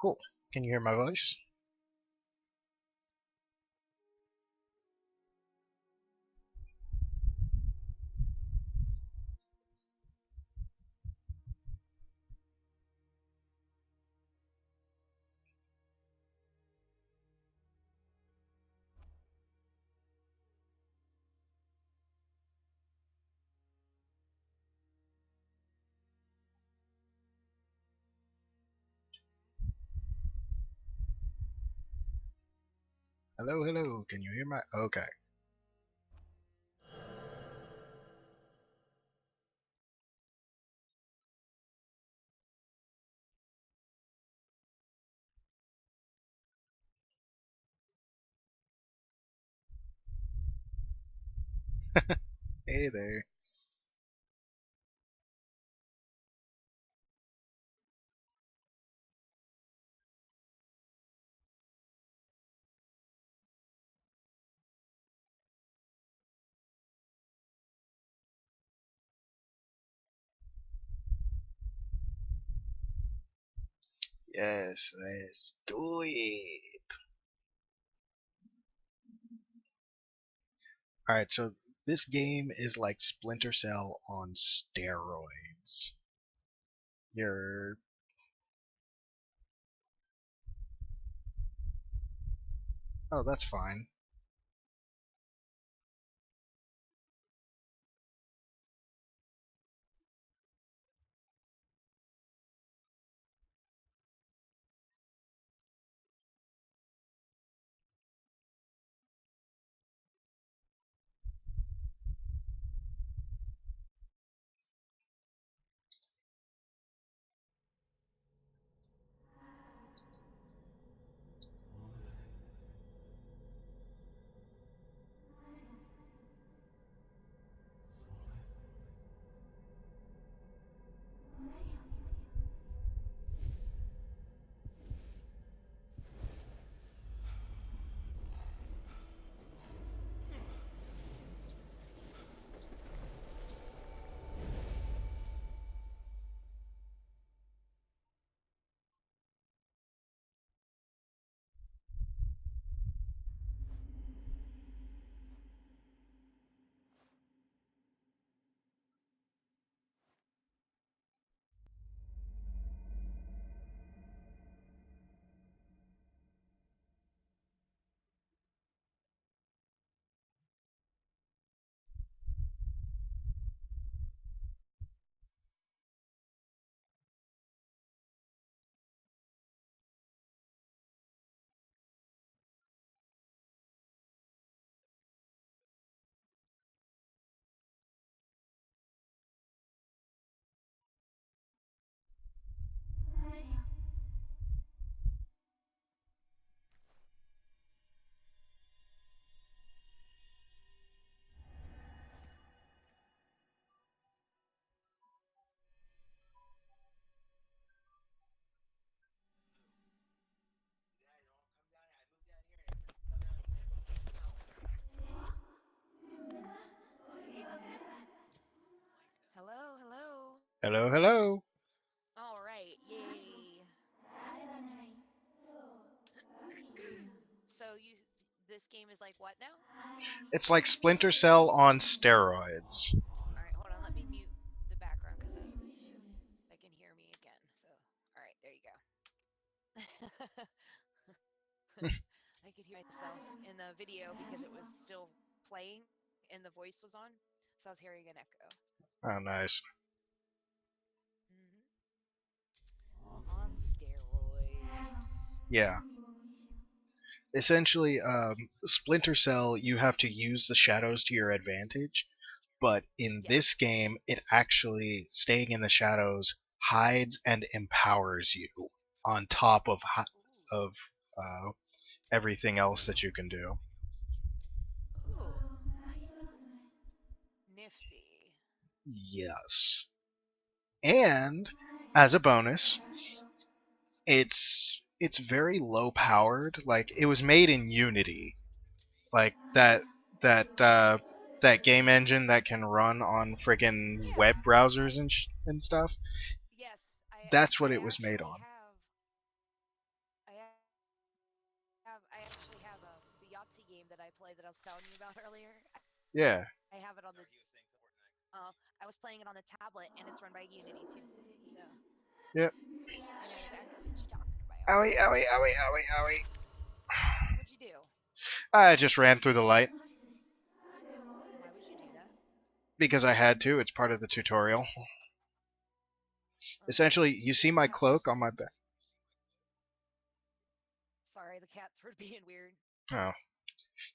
Cool. Can you hear my voice? Hello, hello. Can you hear my... Okay. Hey there. Yes, let's do it. Alright, so this game is like Splinter Cell on steroids. You're... Oh, that's fine. Hello, hello. Hello, hello. All right, yay. So this game is like what now? It's like Splinter Cell on steroids. All right, hold on. Let me mute the background because I can hear me again. So, all right, there you go. I could hear myself in the video because it was still playing and the voice was on, so I was hearing an echo. Oh, nice. On steroids. Yeah. Essentially, Splinter Cell, you have to use the shadows to your advantage, but in Yes. this game, it actually, staying in the shadows, hides and empowers you on top of Ooh. of uh, everything else that you can do. Ooh. Nifty. Yes. And as a bonus, it's very low powered. Like it was made in Unity, like that game engine that can run on friggin' web Yeah. browsers and stuff. Yes, That's what I it was made actually on. have. Yeah. I have it on the. I was playing it on the tablet, and it's run by Unity too. So Yep. I know exactly what you're talking about. Owie, owie, owie, owie, owie. What'd you do? I just ran through the light Why would you do that? because I had to. It's part of the tutorial. Essentially, you see my cloak on my back. Sorry, the cats were being weird. Oh.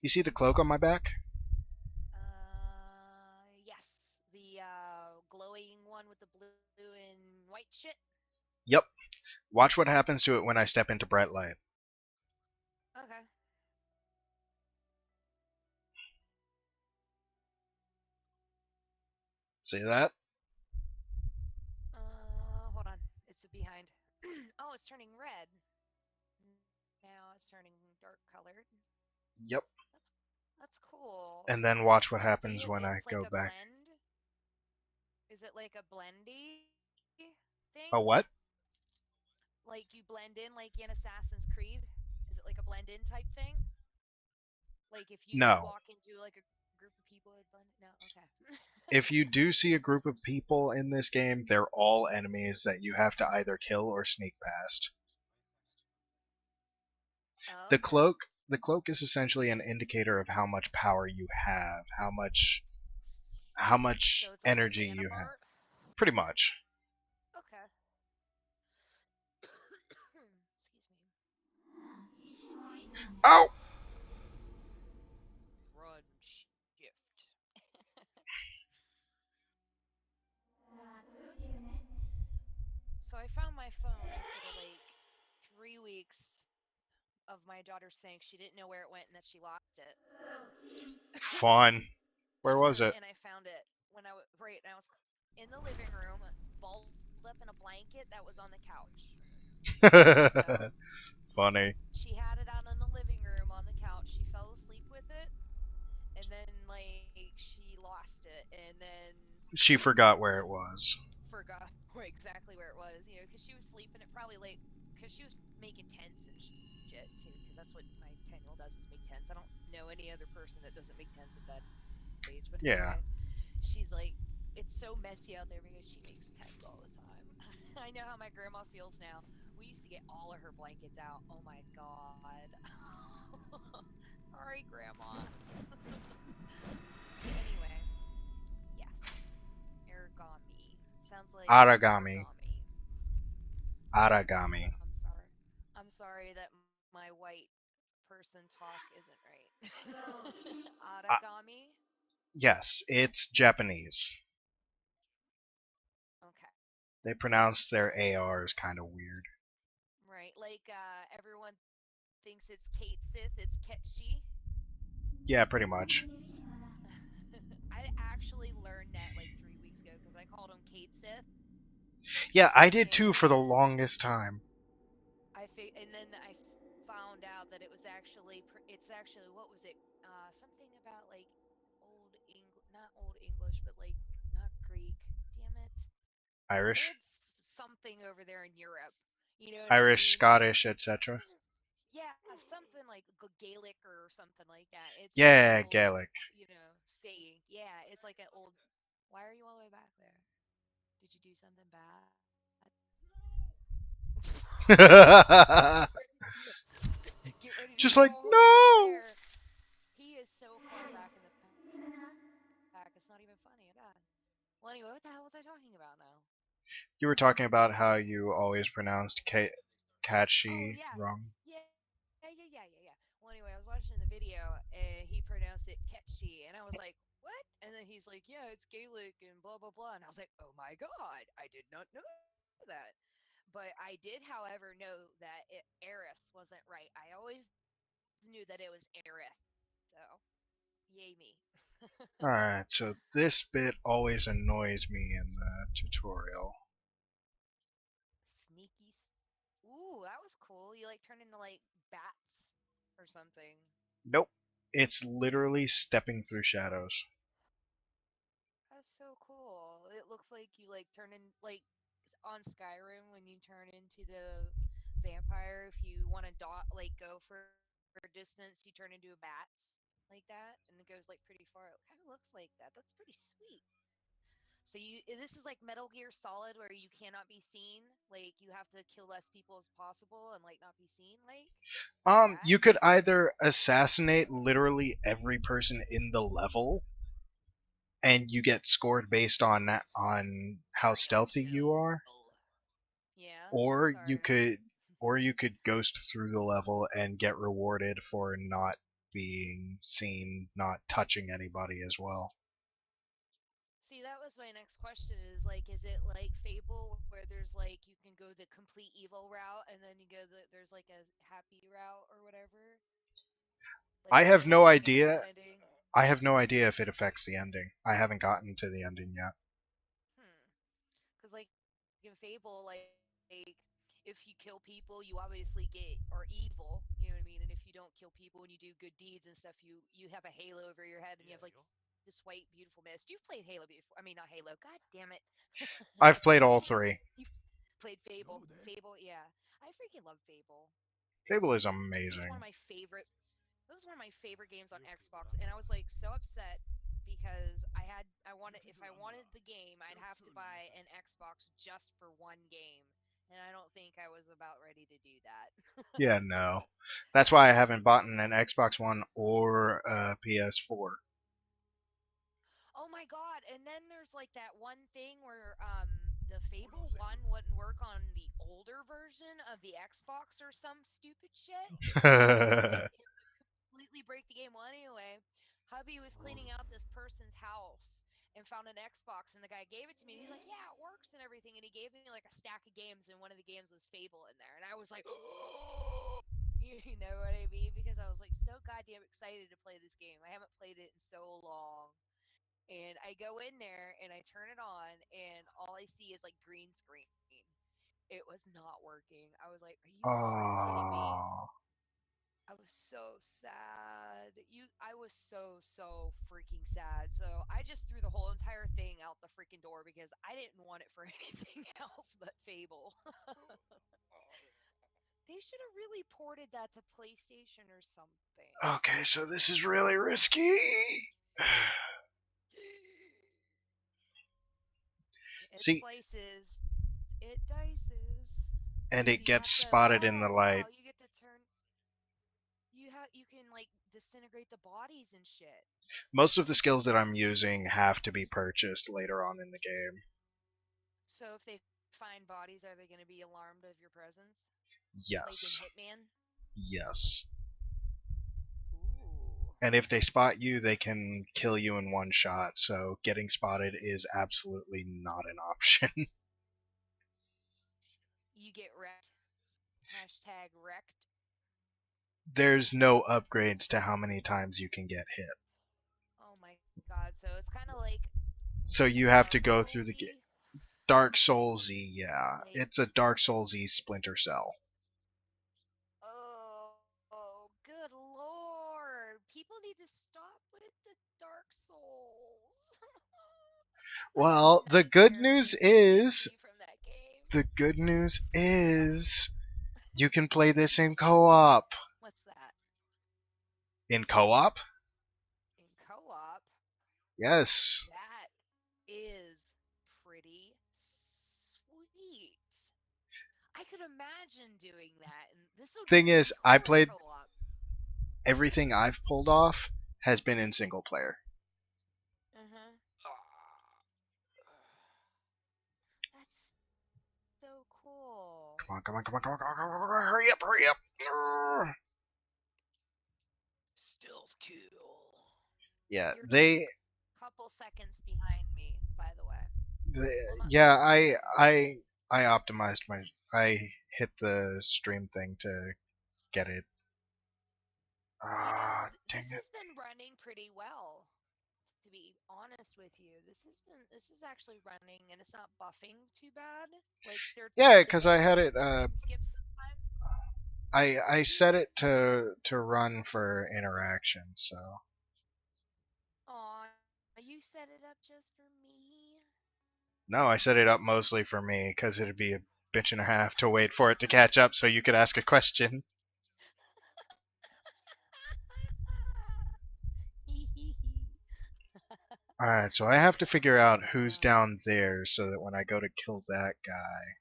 You see the cloak on my back? Yes, the glowing one with the blue and white shit. Yep. Watch what happens to it when I step into bright light. Okay. See that? Hold on. It's behind. Oh, it's turning red. Now it's turning dark colored. Yep. That's cool. And then watch what Do happens you? when I It's like go a back. blend. Is it like a blendy thing? A what? Like you blend in like in Assassin's Creed? Is it like a blend in type thing? Like if you No. walk into like a group of people, it blend. No, okay. If you do see a group of people in this game, they're all enemies that you have to either kill or sneak past. Oh, The okay. cloak the cloak is essentially an indicator of how much power you have, how much So it's like a energy mana you have. bar. Pretty much. Okay. Excuse me. Oh! Run shift. So I found my phone after like 3 weeks of my daughter saying she didn't know where it went and that she lost it. Fun. Where was it? And I found it when right. And I was in the living room, balled up in a blanket that was on the couch. So Funny. she had it out in the living room on the couch. She fell asleep with it, and then like she lost it, and then She forgot where it was. forgot exactly where it was. You know, because she was sleeping. It probably like because she was making tents and shit too. Because that's what my 10-year-old does is make tents. I don't know any other person that doesn't make tents at that age. But anyway, Yeah. she's like, it's so messy out there because she makes tents all the time. I know how my grandma feels now. We used to get all of her blankets out. Oh my god. Sorry, grandma. Anyway, yes. Aragami. Sounds like Aragami. origami. Aragami. I'm sorry. I'm sorry that my white person talk isn't right. Uh, Aragami? yes, it's Japanese. Okay. They pronounce their ARs kind of weird. Right. Like everyone thinks it's Kate Sith, it's Ketchi. Yeah, pretty much. I actually learned that like 3 weeks ago because I called him Kate Sith, Yeah, I did too and for the longest time. and then I found out that it was actually it's actually what was it? Something about like old English, not old English, but like not Greek. Damn it, Irish, old something over there in Europe. You know what I Irish, mean? Scottish, etc. Yeah, something like Gaelic or something like that. It's like an Yeah, old, Gaelic. saying. Yeah, it's like an old. Why are you all the way back there? Did you do something bad? Get ready to Just go like, all the way back no! there. He is so far back in the pack. It's not even funny. Oh god. Well, anyway, what the hell was I talking about now? You were talking about how you always pronounced Oh catchy yeah, wrong. yeah. Well, anyway, I was watching the video and he pronounced it catchy, and I was like, "What?" And then he's like, "Yeah, it's Gaelic and blah blah blah," and I was like, "Oh my god, I did not know that." But I did, however, know that Eris wasn't right. I always knew that it was Eris, so yay me. Alright, so this bit always annoys me in the tutorial. Sneaky. Ooh, that was cool. You like turn into like bats or something. Nope. It's literally stepping through shadows. That's so cool. It looks like you like turn in like on Skyrim when you turn into the vampire. If you want to dot like go for a distance, you turn into a bat. like that, and it goes like pretty far. It kind of looks like that. That's pretty sweet. So this is like Metal Gear Solid where you cannot be seen. Like you have to kill less people as possible and like not be seen. Like that. You could either assassinate literally every person in the level, and you get scored based on how Triple stealthy you kill. are, Yeah. or you Sorry. could or you could ghost through the level and get rewarded for not being seen, not touching anybody as well. See, that was my next question is it like Fable where there's like you can go the complete evil route and then there's like a happy route or whatever? Like I there's have a no beginning, middle, idea. and ending. I have no idea if it affects the ending. I haven't gotten to the ending yet. Hmm. Because like in Fable, if you kill people, you obviously get or evil. You know what I mean? And if you don't kill people and you do good deeds and stuff, you have a halo over your head and you have like this white beautiful mist. You've played Halo before. I mean, not Halo. God damn it. I've played all You've three. played Fable. Fable, yeah. I freaking love Fable. Fable is This was one of amazing. my favorite. This was one of my favorite games on Xbox, and I was like so upset because I wanted if I wanted the game, I'd have to buy an Xbox just for one game, and I don't think I was about ready to do that. Yeah, no. That's why I haven't bought an Xbox One or a PS4. Oh my god! And then there's like that one thing where the Fable one wouldn't work on the older version of the Xbox or some stupid shit. And it would completely break the game. Well, anyway, hubby was cleaning out this person's house and found an Xbox, and the guy gave it to me. And he's like, "Yeah, it works and everything." And he gave me like a stack of games, and one of the games was Fable in there, and I was like, you know what I mean? Because I was like so goddamn excited to play this game. I haven't played it in so long. And I go in there and I turn it on, and all I see is like green screen. It was not working. I was like, "Are you fucking kidding me?" Oh, I was so sad. I was so freaking sad. So I just threw the whole entire thing out the freaking door because I didn't want it for anything else but Fable. They should have really ported that to PlayStation or something. okay, so this is really risky. It See, slices, it dices. and So it you have gets to. spotted in Oh the wow, light. you get to turn. You can like disintegrate the bodies and shit. Most of the skills that I'm using have to be purchased later on in the game. So if they find bodies, are they going to be alarmed of your presence? Like in Yes. Hitman? Yes. Ooh. And if they spot you, they can kill you in one shot, so getting spotted is absolutely not an option. You get wrecked. Hashtag wrecked. There's no upgrades to how many times you can get hit. Oh my god. So it's kind of like So you Dark have to go through the Soulsy. Dark Soulsy, yeah. Like, It's a Dark Soulsy Splinter Cell. oh, good lord. People need to stop with the Dark Souls. I have Well, nightmares of PTSD from that game. the good news is you can play this in co-op. What's that? In co-op? In co-op? Yes. That is pretty sweet. I could imagine doing that, and this would be Thing really is, I cool in played co-op. everything I've pulled off has been in single player. Uh-huh. That's so cool. Come on, come on, come on, come on, come on, come on, hurry up, hurry up. Stealth kill. Yeah, You're just a couple seconds behind me, by the way. they Well, not yeah, couple seconds. I optimized I hit the stream thing to get it. You know, Ah, dang this it. has been running pretty well. To be honest with you, this is actually running, and it's not buffing too bad. Like Yeah, the cuz I had it frame skips sometimes. I set it to run for interaction, so Aw, you set it up just for me. no, I set it up mostly for me cuz it'd be a bitch and a half to wait for it to catch up so you could ask a question. Alright, so I have to figure out who's Um, down there so that when I go to kill that guy.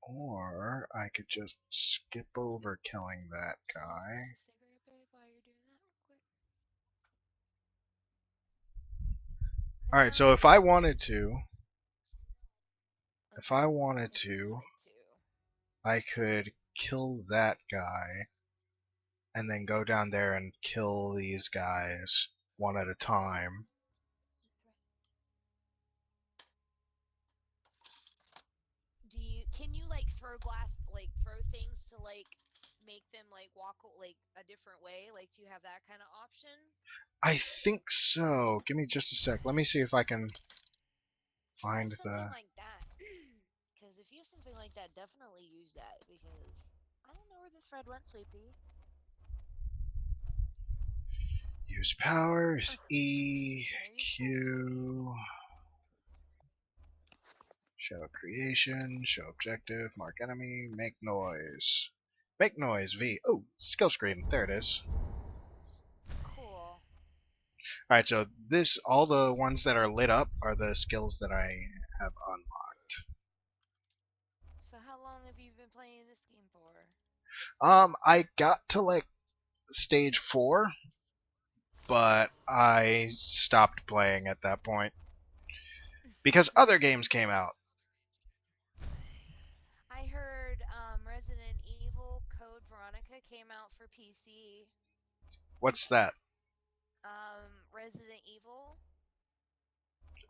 Or I could just skip over killing that pass guy. the cigarette break while you're doing that real quick. Alright, Yeah, so if I okay. wanted If you to, wanted to. I could kill that guy and then go down there and kill these guys one at a time. Can you like throw glass, like throw things to like make them like walk like a different way? Like, do you have that kind of option? I think so. Give me just a sec. Let me see if I can Try find something the like that. Because if you have something like that, definitely use that. Because I don't know where this thread went, Sweepy. use powers, E, There you go, Sweepy. Q, show creation, show objective, mark enemy, make noise. Make noise, V. Oh, skill screen. There it is. Cool. Alright, so all the ones that are lit up are the skills that I have unlocked. So how long have you been playing this game for? I got to like stage 4, but I stopped playing at that point because other games came out. I heard Resident Evil Code Veronica came out for PC. What's that? Resident Evil.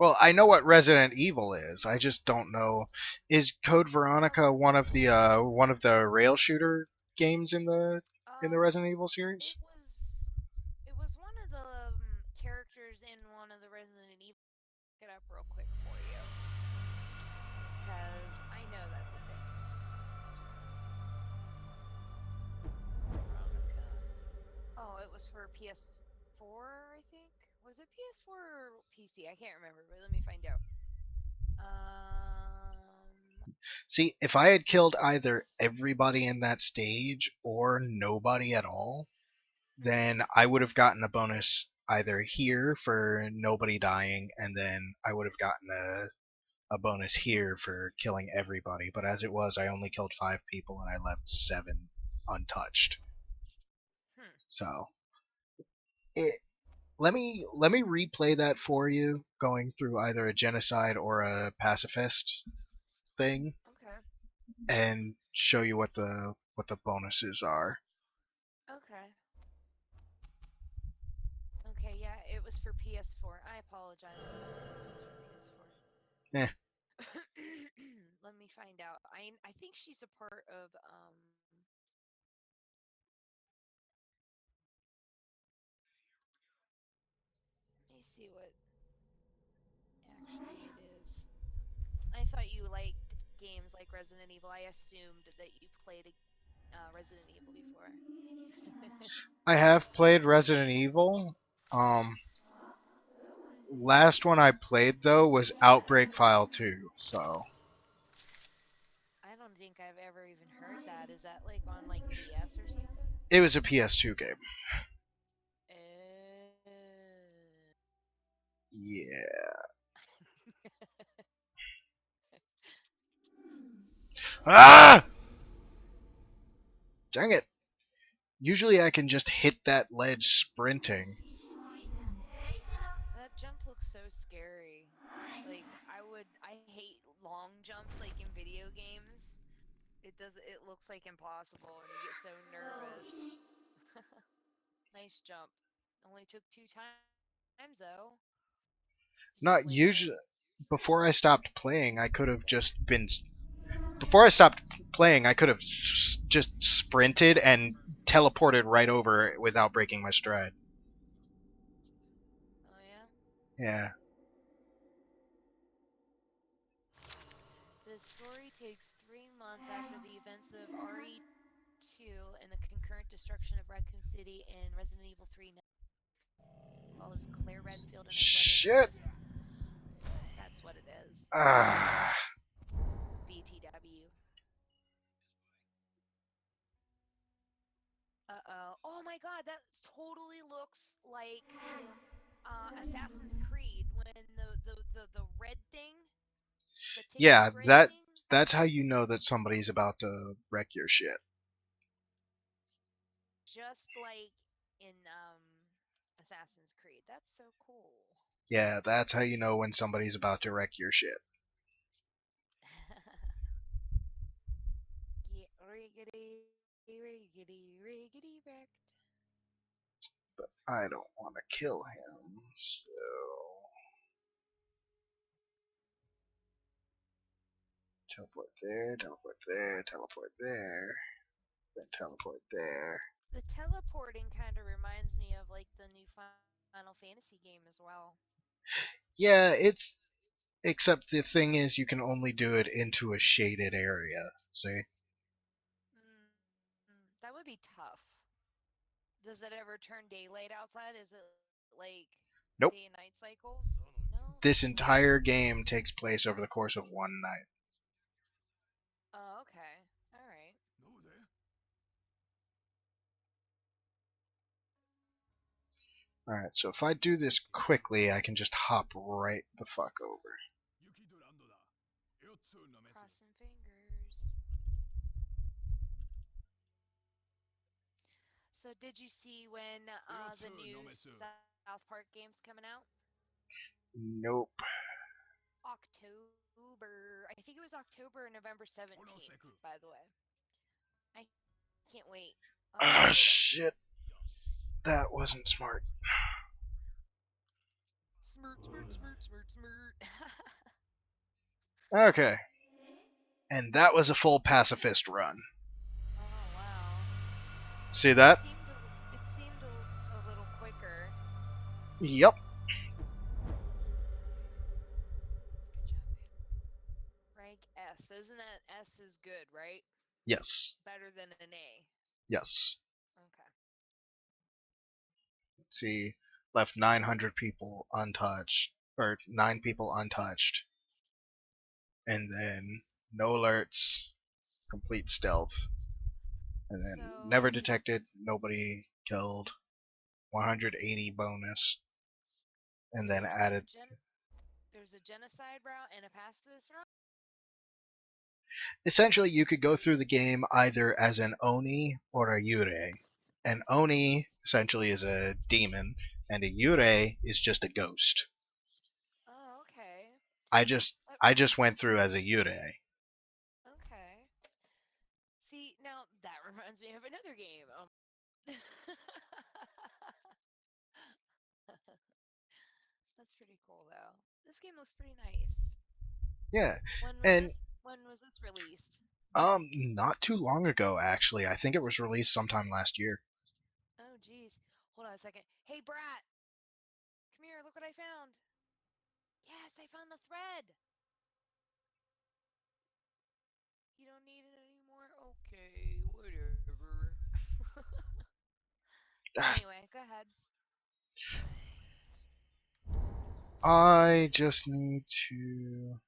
Well, I know what Resident Evil is. I just don't know. Is Code Veronica one of the rail shooter games in the Resident Evil series? It was one of the characters in one of the Resident Evil. Look it up real quick for you, because I know that's a thing. Veronica. Oh, it was for PS4, I think. Was it PS4 or PC? I can't remember, but let me find out. Um, See, if I had killed either everybody in that stage or nobody at all, then I would have gotten a bonus either here for nobody dying, and then I would have gotten a bonus here for killing everybody. But as it was, I only killed 5 people and I left 7 untouched. hmm. So it, let me replay that for you, going through either a genocide or a pacifist thing, Okay. and show you what the bonuses are. Okay. Okay. Yeah, it was for PS4. I apologize. It was for PS4. Eh. Let me find out. I think she's a part of let me see what actually it is. I thought you liked games like Resident Evil. I assumed that you played Resident Evil before. I have played Resident Evil. Last one I played though was Outbreak File 2, so I don't think I've ever even heard that. Is that like on like PS or something? it was a PS2 game. Uh, Yeah. Ah! Dang it. Usually I can just hit that ledge sprinting. that jump looks so scary. Like I hate long jumps like in video games. It looks like impossible and you get so nervous. Nice jump. Only took 2 times though. Did you Not land on usually. Before I stopped playing, I could have just been. Before I stopped playing, I could have just sprinted and teleported right over it without breaking my stride. Oh yeah? Yeah. The story takes 3 months after the events of RE2 and the concurrent destruction of Raccoon City in Resident Evil 3 follows Claire Redfield and her brother Shit. Chris. That's what it is. Ah. BTW. Oh my god, that totally looks like Assassin's Creed when the red thing, the ticking Yeah, red that thing, that's how you know that somebody's about to wreck your shit. just like in Assassin's Creed. That's so cool. Yeah, that's how you know when somebody's about to wreck your shit. Get riggedy, riggedy, riggedy wrecked. I don't want to kill him, so teleport there, teleport there, teleport there, then teleport there. The teleporting kind of reminds me of like the new Final Fantasy game as well. Yeah, it's except the thing is you can only do it into a shaded area. See? That would be tough. Does it ever turn daylight outside? Is it like day and Nope. night cycles? No? This Okay. entire game takes place over the course of one night. Oh, okay. All right. Alright, so if I do this quickly, I can just hop right the fuck over. Crossing fingers. So, did you see when the new South Park game's coming out? Nope. October. I think it was October or November 17th, by the way. I can't wait. I'm excited. Ah, shit. That wasn't smart. Smirt, smirt, smirt, smirt, smirt. Okay. And that was a full pacifist run. Oh wow. See It that? seemed a little quicker. Yep. Good job, babe. Rank S. Isn't that S is good, right? Yes. Better than an A. Yes. Okay. See, left 900 people untouched, or 9 people untouched, and then no alerts, complete stealth, and then So never detected, nobody killed, 180 bonus, and then there's a added. genocide route and a pacifist route. Essentially, you could go through the game either as an Oni or a Yurei. An Oni essentially is a demon, and a Yurei is just a ghost. Oh, okay. I just Uh, I just went through as a Yurei. okay. See, now that reminds me of another game. That's pretty cool though. This game looks pretty nice. Yeah, When was and this when was this released? not too long ago actually. I think it was released sometime last year. Oh geez. Hold on a second. Hey Brat, come here, look what I found. Yes, I found the thread. You don't need it anymore? Okay, whatever. Ah, Anyway, go ahead. I just need to.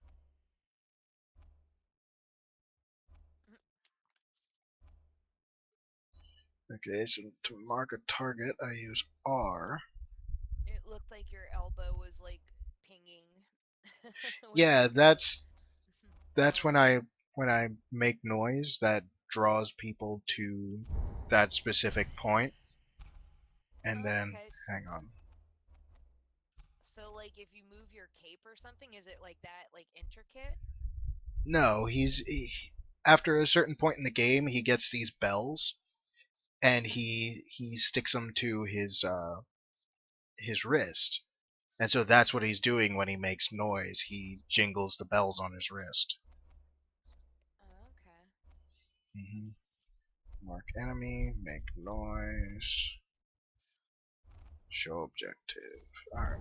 Okay, so to mark a target, I use R. It looked like your elbow was like pinging when you Yeah, pressed that's L. when I make noise that draws people to that specific point, and Oh, then okay. hang on. So like if you move your cape or something, is it like that like intricate? No, after a certain point in the game, he gets these bells, and he sticks them to his wrist, and so that's what he's doing when he makes noise. He jingles the bells on his wrist. Oh, okay. hmm Mark enemy, make noise, show objective. All right.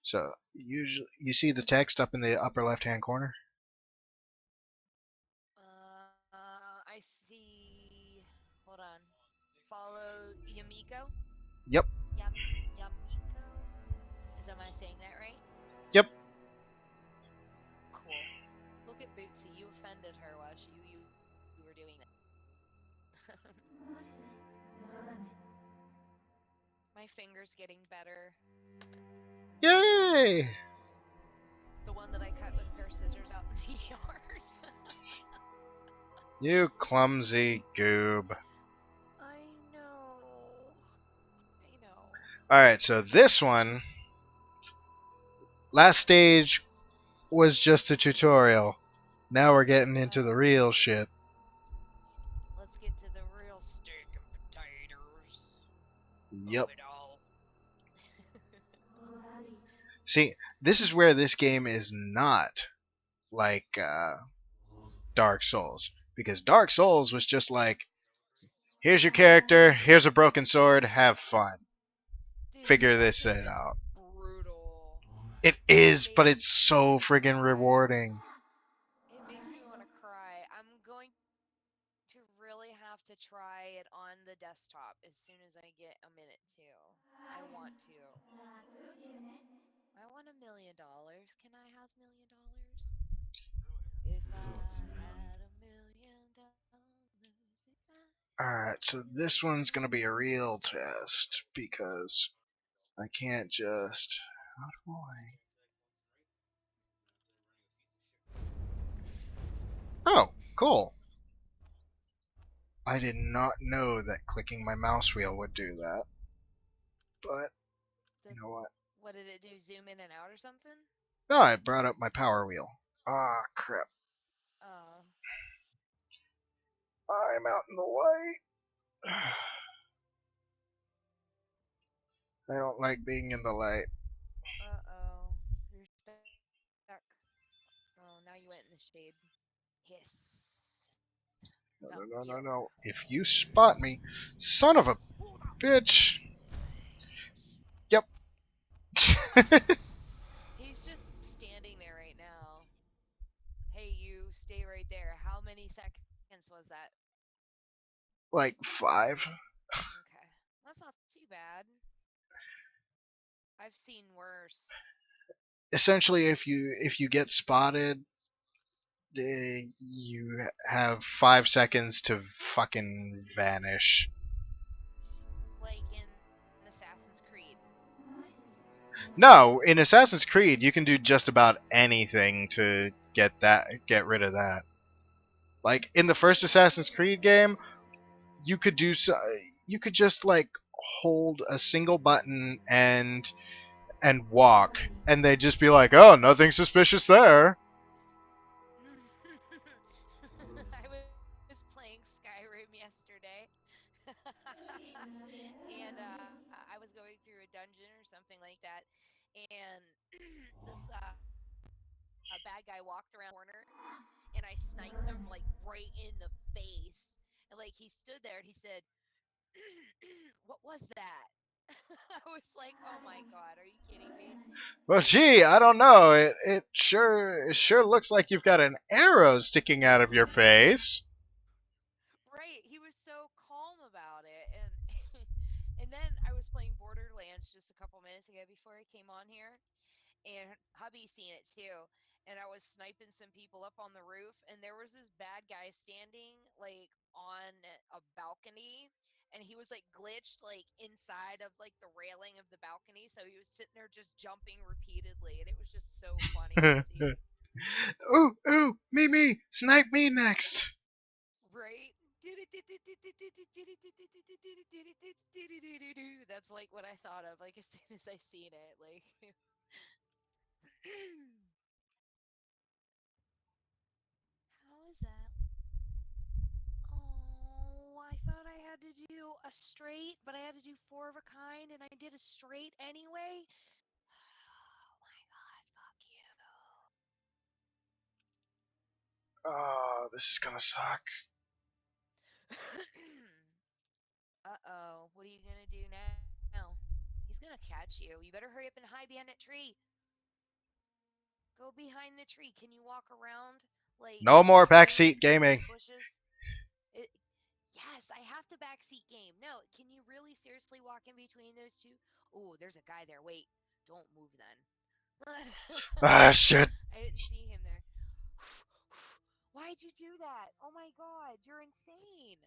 So usually you see the text up in the upper left-hand corner. I see. Hold on. Follow Yamiko. Yep. Yamiko. Is am I saying that right? Yep. Cool. Look at Bootsy. You offended her while you were doing that. My finger's getting better. Yay! The one that I cut with a pair of scissors out in the yard. You clumsy goob. I know. I know. Alright, so this one, last stage was just a tutorial. Now we're getting into the real shit. Let's get to the real steak and potatoes Yep. of it all. See, this is where this game is not like Dark Souls. Because Dark Souls was just like, here's your character, here's a broken sword, have fun. Dude, Figure that this game shit is out. brutal. It It is, but makes it's so friggin' rewarding. me want to cry. I'm going to really have to try it on the desktop as soon as I get a minute to. I want to. I want $1 million. Can I have $1 million? If I had $1 million, if I Alright, so this one's gonna be a real test because I can't just. How do I. Oh, cool. I did not know that clicking my mouse wheel would do that. But, you the, know what? what did it do? Zoom in and out or something? No, I brought up my power wheel. Ah, crap. Oh, I'm out in the light. I don't like being in the light. oh. You're stuck. Oh, now you went in the shade. Hiss. No, Found no, no, no, you. no. If you spot me, son of a bitch. Yep. He's just standing there right now. Hey, you, stay right there. How many seconds was that? Like 5. Okay. That's not too bad. I've seen worse. Essentially, if you get spotted, you have 5 seconds to fucking vanish. Like in Assassin's Creed. No, in Assassin's Creed, you can do just about anything to get rid of that. Like in the first Assassin's Creed game, you could do so, you could just like hold a single button and walk, and they'd just be like, "Oh, nothing suspicious there." I was playing Skyrim yesterday. And I was going through a dungeon or something like that. And this a bad guy walked around the corner and I sniped him like right in the face. And like he stood there and he said, "What was that?" I was like, "Oh my god, are you kidding me?" Well, gee, I don't know. It sure looks like you've got an arrow sticking out of your face. Right, he was so calm about it. And and then I was playing Borderlands just a couple minutes ago before I came on here, and hubby seen it too. And I was sniping some people up on the roof, and there was this bad guy standing like on a balcony, and he was like glitched like inside of like the railing of the balcony, so he was sitting there just jumping repeatedly, and it was just so funny to see. Ooh, ooh, me, snipe me next. Right? That's like what I thought of, like as soon as I seen it. Like how is that? Oh, I thought I had to do a straight, but I had to do four of a kind, and I did a straight anyway. Oh my god, fuck you. Oh, this is gonna suck. Uh-oh, what are you gonna do now? He's gonna catch you. You better hurry up and hide behind that tree. Go behind the tree. Can you walk around, like, No the more tree and backseat between the gaming. bushes? It, yes, I have to backseat game. No, can you really seriously walk in between those two? Oh, there's a guy there. Wait, don't move then. Ah, shit. I didn't see him there. Why'd you do that? Oh my god, you're insane.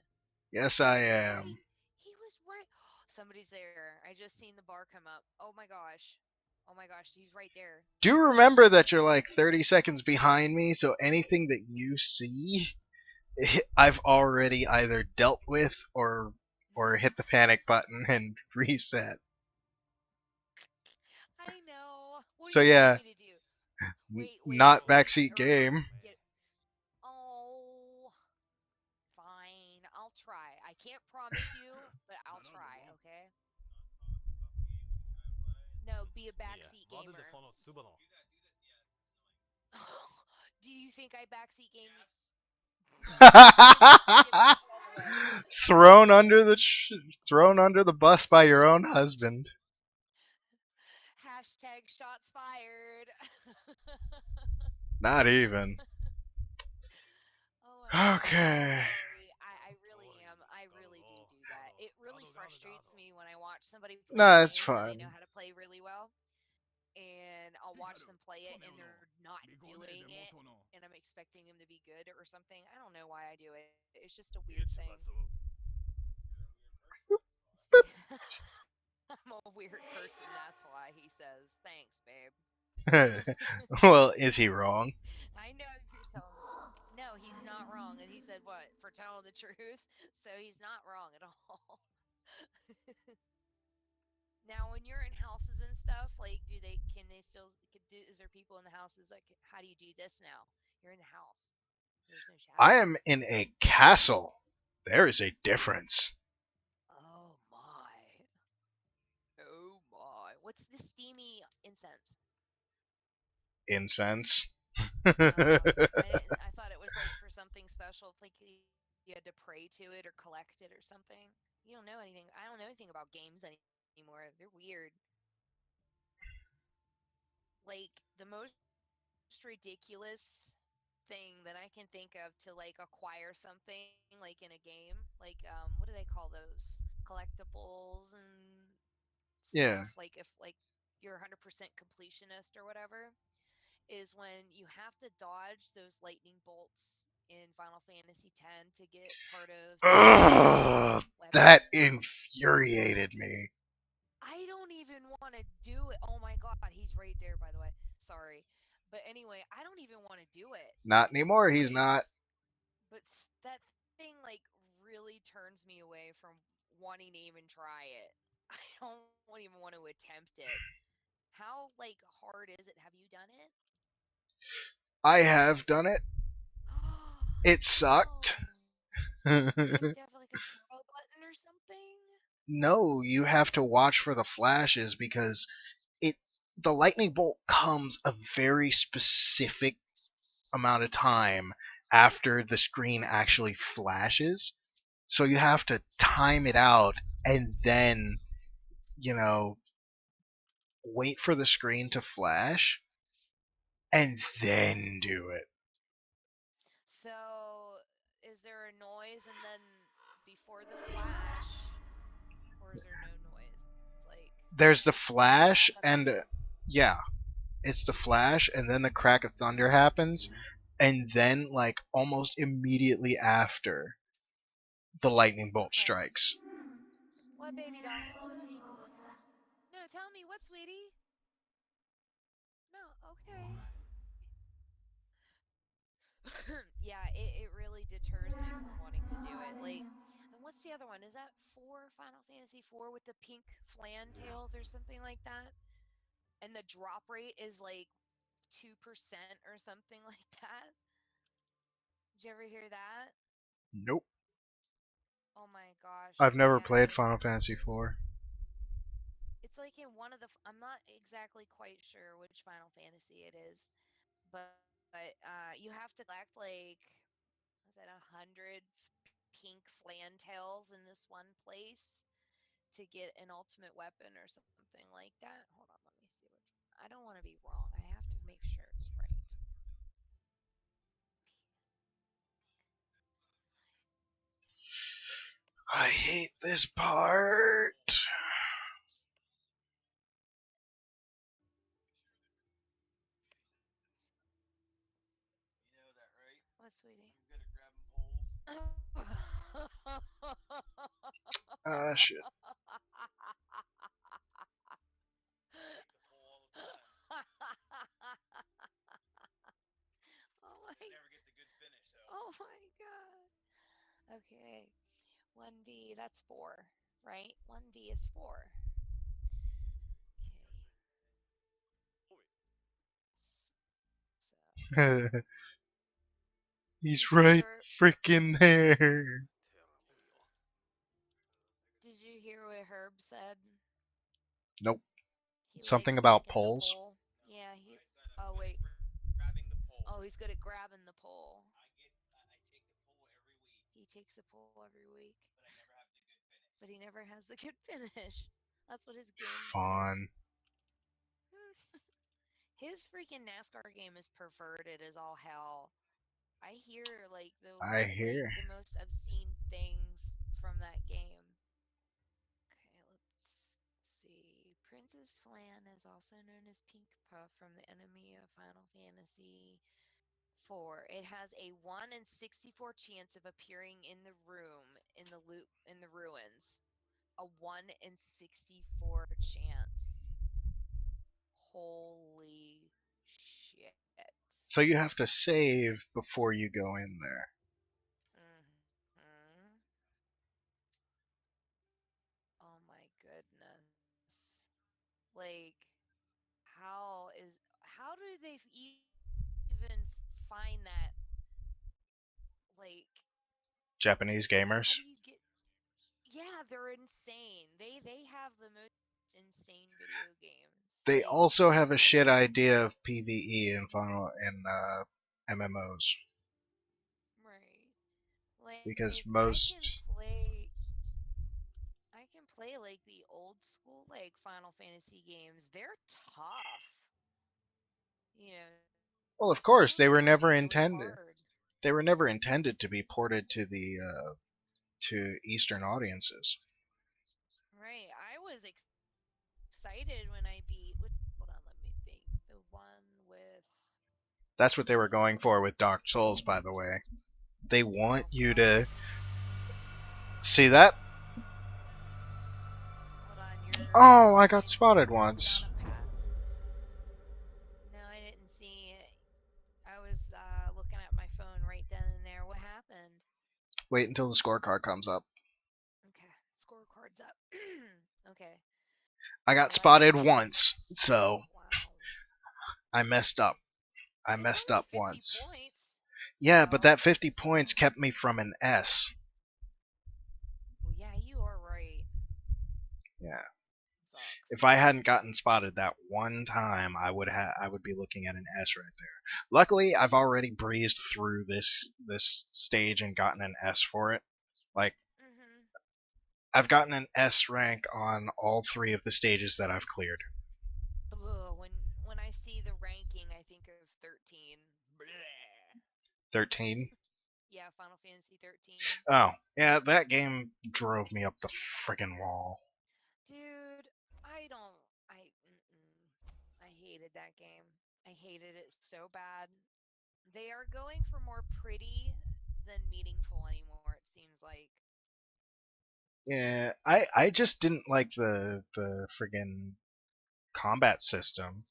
Yes, I Oh, am. he was right. Somebody's there. I just seen the bar come up. Oh my gosh. Oh my gosh, he's right there. Do remember that you're like 30 seconds behind me, so anything that you see, I've already either dealt with or hit the panic button and reset. I know. What do So you want yeah, me to do? Wait, wait, not wait. backseat Or game. get. Oh, fine. I'll try. I can't promise you, but I'll try, okay? No, be a backseat gamer. Do you think I backseat game? Get the hell away. thrown under the thrown under the bus by your own husband. Hashtag shots fired. Not even. Oh my god, I'm Okay. sorry. I really am. I really do that. It really frustrates me when I watch somebody play a No, it's game and they know fun. how to play really well, and I'll watch them play it and they're not doing it, and I'm expecting them to be good or something. I don't know why I do it. It's just a weird thing. It's I'm a weird person, that's why he says, "Thanks, babe." Well, is he wrong? I know you're telling me. No, he's not wrong. And he said what? For telling the truth. So he's not wrong at all. Now, when you're in houses and stuff, like, can they still, is there people in the houses like, how do you do this now? You're in the house. There's no I shadows. am in a castle. There is a difference. Oh my. Oh my. What's the steamy incense? Incense. Oh, I didn't. I thought it was like for something special. It's like you had to pray to it or collect it or something. You don't know anything. I don't know anything about games anymore. They're weird. Like the most ridiculous thing that I can think of to like acquire something like in a game, like what do they call those collectibles and stuff? Yeah. Like if like you're 100% completionist or whatever, is when you have to dodge those lightning bolts in Final Fantasy X to get part of the Ugh, that weapon. infuriated me. I don't even want to do it. Oh my god, he's right there, by the way. Sorry. But anyway, I don't even want to do it. Not anymore, he's Like, not. but that thing, like, really turns me away from wanting to even try it. I don't even want to attempt it. How, like, hard is it? Have you done it? I have done it. It sucked. Oh. Do you have to have like a throw button or something? No, you have to watch for the flashes because it the lightning bolt comes a very specific amount of time after the screen actually flashes. So you have to time it out and then, you know, wait for the screen to flash and then do it. So, is there a noise and then before the flash, or is there no noise? Like, There's the the crack of flash thunder? and yeah, it's the flash and then the crack of thunder happens and then like almost immediately after the lightning bolt Okay. strikes. What, baby doll? No, tell me what, sweetie? No, okay. Yeah, it really deters me from wanting to do it. Like, and what's the other one? Is that 4 Final Fantasy 4 with the pink flan tails or something like that? And the drop rate is like 2% or something like that. Did you ever hear that? Nope. Oh my gosh. I've never Yeah, played Final Fantasy 4. it's like in one of the I'm not exactly quite sure which Final Fantasy it is, but you have to collect like was it 100 pink flan tails in this one place to get an ultimate weapon or something like that. Hold on, let me see which. I don't want to be wrong. I have to make sure it's right. I hate this part. What, sweetie? Ah, shit. Oh my. Oh my god. Okay. 1B, that's 4, right? 1B is 4. Okay. So, He's did you right hear freaking there. did you hear what Herb said? Nope. He Something likes about licking the poles. pole. Yeah, he Oh wait. Oh, he's good at grabbing the pole. He takes the pole every week, but he never has the good finish. That's what his game says. Fun. His freaking NASCAR game is perverted as all hell. I hear I hear. the most obscene things from that game. Okay, let's see. Princess Flan is also known as Pink Puff from the enemy of Final Fantasy 4. It has a 1 in 64 chance of appearing in the room in the ruins. A 1 in 64 chance. Holy shit. So you have to save before you go in there. Mhm. Oh my goodness. Like how do they even find that like Japanese how gamers. do you get yeah, they're insane. They have the most insane video games. They Like also have a I shit can idea of PVE in Final in MMOs right. Like because most I can play like the old school like Final Fantasy games. They're tough. You know, well, some of of them course, are really hard. they were never intended to be ported to the to Eastern audiences. Right. I was excited when I beat. Hold on, let me think. The one with That's what they was were it going for with Dark Souls, by the way. They want you to see that. hold on, you're Oh, I got going spotted down once. a path. No, I didn't see it. I was looking at my phone right then and there. What happened? Wait until the scorecard comes up. Okay, scorecard's up. Okay, I got let's spotted see. once, so Wow, I messed up. I it's messed only up 50 once. points. Yeah, but Well, that 50 points still. kept me from an S. Well, yeah, you are right. Yeah. Sucks. If I hadn't gotten spotted that one time, I would be looking at an S right there. Luckily, I've already breezed through this stage and gotten an S for it. Like Mhm. I've gotten an S rank on all 3 of the stages that I've cleared. Ugh, when I see the ranking, I think of 13. Bleh. 13. Yeah, Final Fantasy 13. Oh, yeah, that game drove me up the friggin' wall. Dude, I don't. I hated that game. I hated it so bad. They are going for more pretty than meaningful anymore. It seems like. Yeah, I just didn't like the friggin' combat system.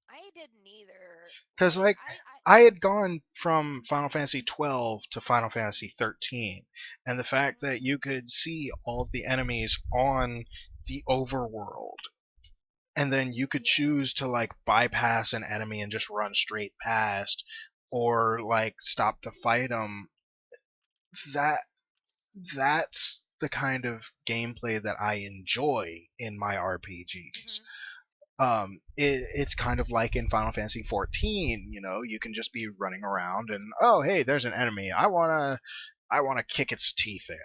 I didn't either. Because Like like I had gone from Final Fantasy 12 to Final Fantasy 13, and the fact that you could see all of the enemies on the overworld, and then you could yeah. choose to like bypass an enemy and just run straight past, or like stop to fight them. That that's the kind of gameplay that I enjoy in my RPGs. Mhm. It's kind of like in Final Fantasy 14. You know, you can just be running around and oh, hey, there's an enemy. I wanna kick its teeth in.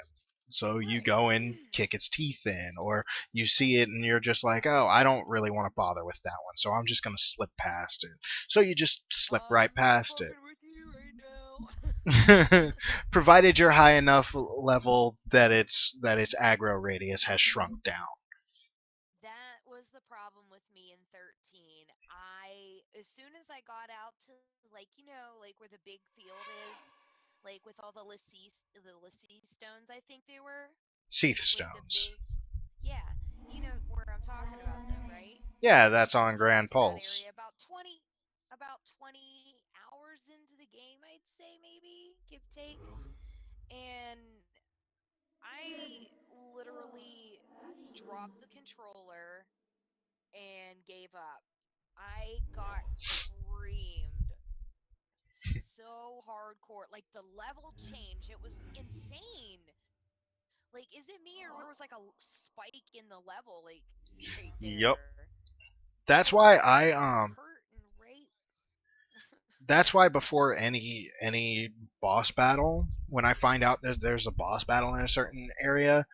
So you Right. go and kick its teeth in, or you see right. it and you're just like, oh, I don't really want to bother with that one, so I'm just gonna slip past it. So you just slip right I'm not past it. fucking with you right now. Provided you're high enough level that its aggro radius has shrunk down. That was the problem with me in 13. As soon as I got out to, like where the big field is, like with all the Lassie stones, I think they were. Seath with the stones. big. Yeah, you know where I'm talking about, though, right? Yeah, that's on We went Grand to that Pulse. area about 20 hours into the game, I'd say, maybe give take. And I literally dropped the controller and gave up. I got creamed so hardcore. Like the level change, it was insane. Like, is it me or there was like a spike in the level, like right Yup. there? That's And why I I got hurt and right. that's why before any boss battle, when I find out there's a boss battle in a certain area,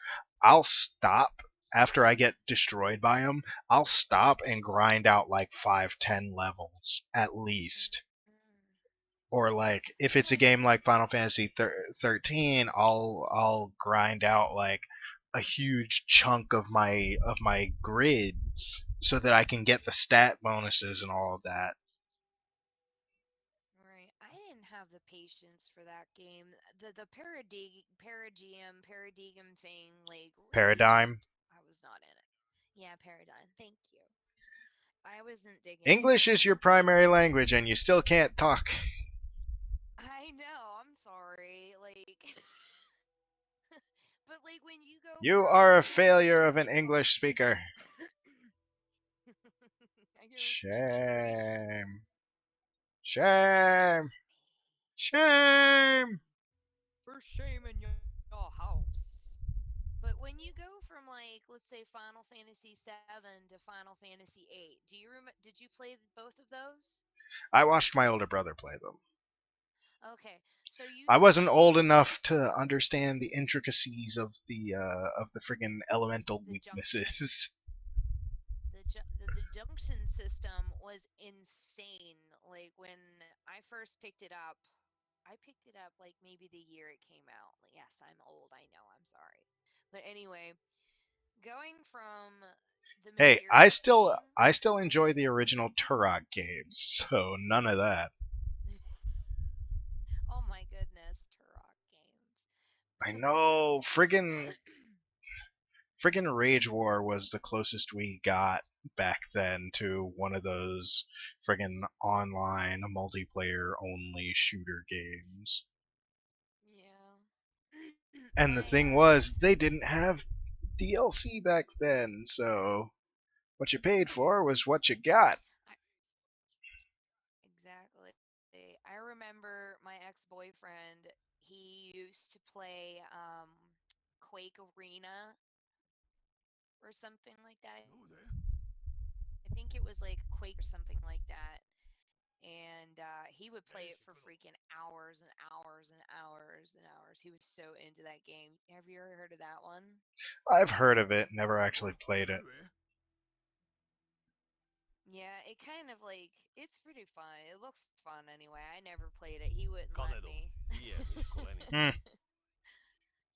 I'll stop after I get destroyed by them. I'll stop and grind out like 5, 10 levels at least. Mm. Or like if I'm it's a like, game like Final Fantasy 13, I'll grind out like a huge chunk of my grid so that I can get the stat bonuses and all of that. right. I didn't have the patience for that game. The paradigm thing, like really just Paradigm. I was not in it. Yeah, paradigm. Thank you. I wasn't digging it. English is your primary language and you still can't talk. I know. I'm sorry. Like, but like when you go You from are a let's failure of just an say final. English speaker. I don't speak English. Shame. Shame. Shame. For shame in your house. But when you go from like let's say Final Fantasy 7 to Final Fantasy 8, did you play both of those? I watched my older brother play them. Okay. So you I wasn't see old enough to understand the intricacies of the friggin' elemental the junction. weaknesses. The junction system was insane. Like when I first picked it up, I picked it up like maybe the year it came out. Like, yes, I'm old. I know. I'm sorry. But anyway, going from the Hey, Materia thing. I still enjoy the original Turok games, so none of that. Oh my goodness, Turok games. I know, friggin' Rage War was the closest we got back then to one of those friggin' online multiplayer only shooter games. Yeah. And the My thing was, they didn't have DLC back then, so what you paid for was what you got. I, exactly. I remember my ex-boyfriend, he used to play Quake Arena or something like that. I think it was like Quake or something like that. And he would play it for freaking hours and hours and hours and hours and hours. He was so into that game. Have you ever heard of that one? I've heard of it, never actually played it. Yeah, it kind of like it's pretty fun. It looks fun anyway. I never played it. He wouldn't let me. Hmm.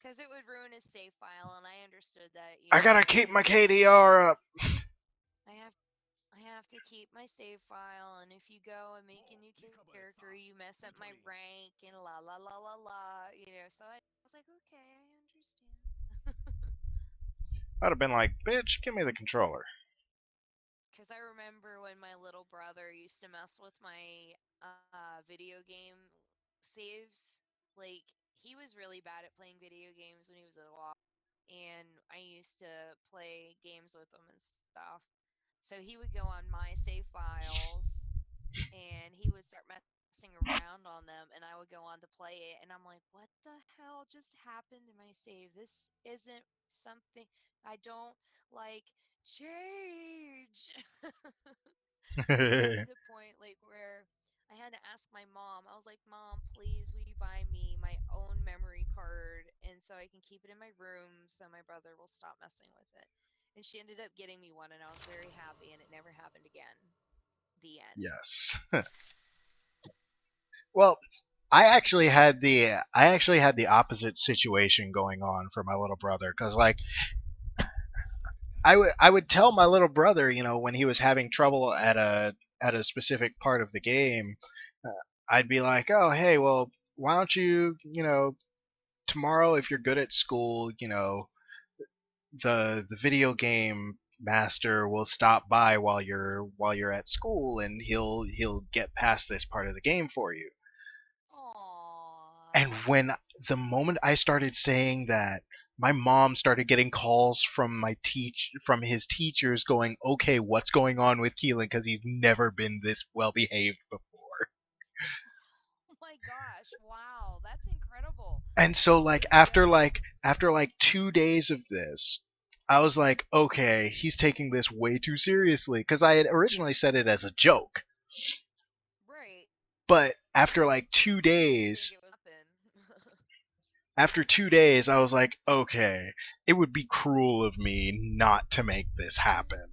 Cuz it would ruin his save file and I understood that, I gotta keep like my KDR up. I have I have to keep my save file, and if you go and make a new character, you mess up my rank and la la la la la. So I was like, okay, I understand. I'd have been like, bitch, give me the controller. Because I remember when my little brother used to mess with my video game saves. Like, he was really bad at playing video games when he was little, and I used to play games with him and stuff. So he would go on my save files and he would start messing around on them, and I would go on to play it, and I'm like, what the hell just happened to my save? This isn't something I don't like change. To the point like where I had to ask my mom. I was like, "Mom, please will you buy me my own memory card and so I can keep it in my room so my brother will stop messing with it." And she ended up getting me one and I was very happy and it never happened again. The end. Yes. Well, I actually had the opposite situation going on for my little brother because like I would tell my little brother, when he was having trouble at a specific part of the game, uh, I'd be like, oh hey, well why don't you tomorrow if you're good at school, the video game master will stop by while you're at school, and he'll get past this part of the game for you. Aww. And when the moment I started saying that, my mom started getting calls from from his teachers going, "Okay, what's going on with Keelan, because he's never been this well behaved before." Oh my gosh, wow, that's incredible. And so Way to go. after like 2 days of this, I was like, "Okay, he's taking this way too seriously," because I had originally said it as a joke. Right. But after like You didn't think it was happen. after 2 days, I was like, "Okay, it would be cruel of me not to make this happen."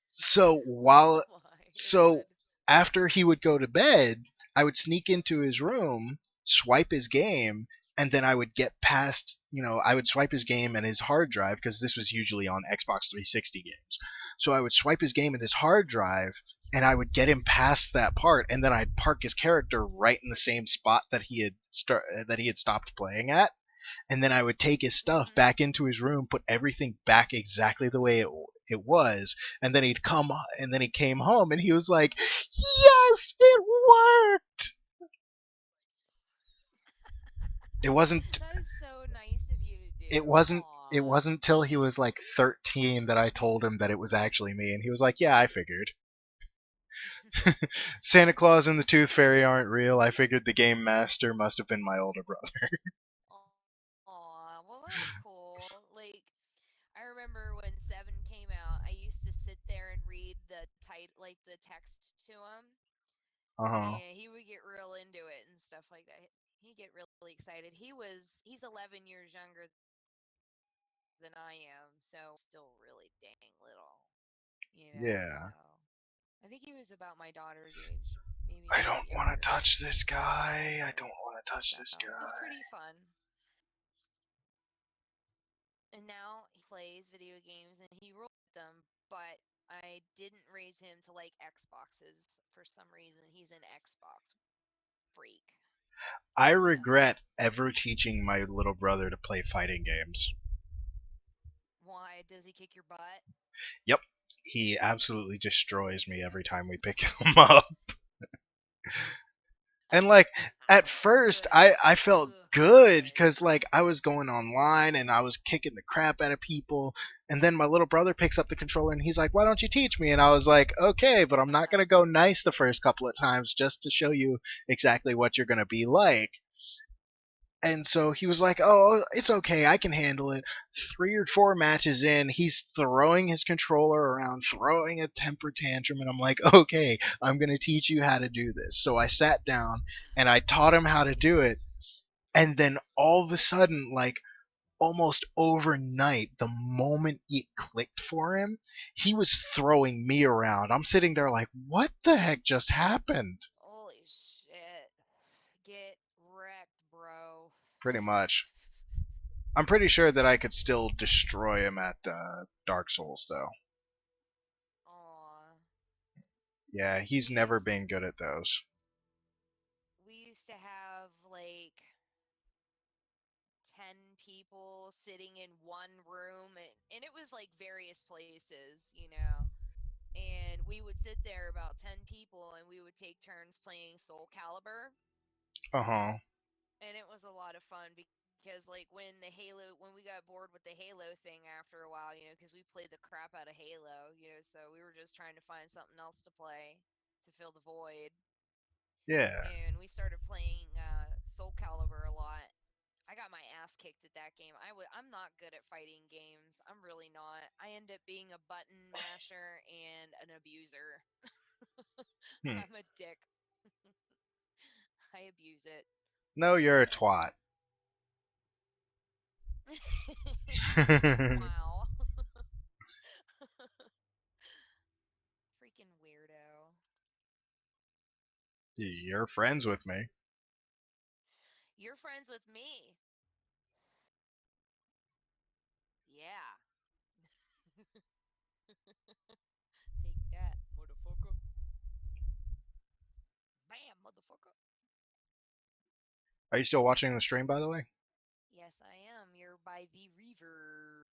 So Oh while my, it so would. after he would go to bed, I would sneak into his room, swipe his game, and then I would get past, I would swipe his game and his hard drive, because this was usually on Xbox 360 games. So I would swipe his game and his hard drive, and I would get him past that part, and then I'd park his character right in the same spot that he had stopped playing at, and then I would take his stuff Mhm. back into his room, put everything back exactly the way it was, and then he came home and he was like, "Yes, it worked." It wasn't That is so nice of you to do. it wasn't it Aw. wasn't till he was like 13 that I told him that it was actually me, and he was like, "Yeah, I figured. Santa Claus and the Tooth Fairy aren't real. I figured the game master must have been my older brother." Aw, well that's cool. Like I remember when 7 came out, I used to sit there and read like the text to him, Uh-huh. and he would get real into it and stuff like that. He'd get really excited. He's 11 years younger than I am, so still really dang little, Yeah. so I think he was about my daughter's age, maybe I a bit don't want to younger. touch this guy. I don't want to touch So this it's guy. pretty fun. And now he plays video games and he rules them, but I didn't raise him to like Xboxes for some reason. He's an Xbox freak. I So, regret ever teaching my little brother to play fighting games. why does he kick your butt? Yep. He absolutely destroys me every time we pick him up. And like at first Ugh. I felt Ugh. good Okay. because like I was going online and I was kicking the crap out of people, and then my little brother picks up the controller and he's like, "Why don't you teach me?" And I was like, "Okay, but I'm not gonna go nice the first couple of times just to show you exactly what you're gonna be like." And so he was like, "Oh, it's okay, I can handle it." 3 or 4 matches in, he's throwing his controller around, throwing a temper tantrum, and I'm like, "Okay, I'm gonna teach you how to do this." So I sat down and I taught him how to do it, and then all of a sudden, like almost overnight, the moment it clicked for him, he was throwing me around. I'm sitting there like, "What the heck just happened?" Holy shit. Get wrecked, bro. Pretty much. I'm pretty sure that I could still destroy him at Dark Souls, though. Aw. Yeah, he's We never used been good at those. we used to have like 10 people sitting in one room, and it was like various places, and we would sit there about 10 people and we would take turns playing Soul Calibur, Uh huh. and it was a lot of fun because like when we got bored with the Halo thing after a while, because we played the crap out of Halo, so we were just trying to find something else to play to fill the void, Yeah. and we started playing Soul Calibur a lot. I got my ass kicked at that game. I'm not good at fighting games. I'm really not. I end up being a button masher and an abuser. Hmm. I'm a dick. I abuse it. No, you're a twat. Wow. Freaking weirdo. You're friends with me. You're friends with me. Yeah. Take that, motherfucker. Bam, motherfucker. Are you still watching the stream, by the way? Yes, I am. You're by the river.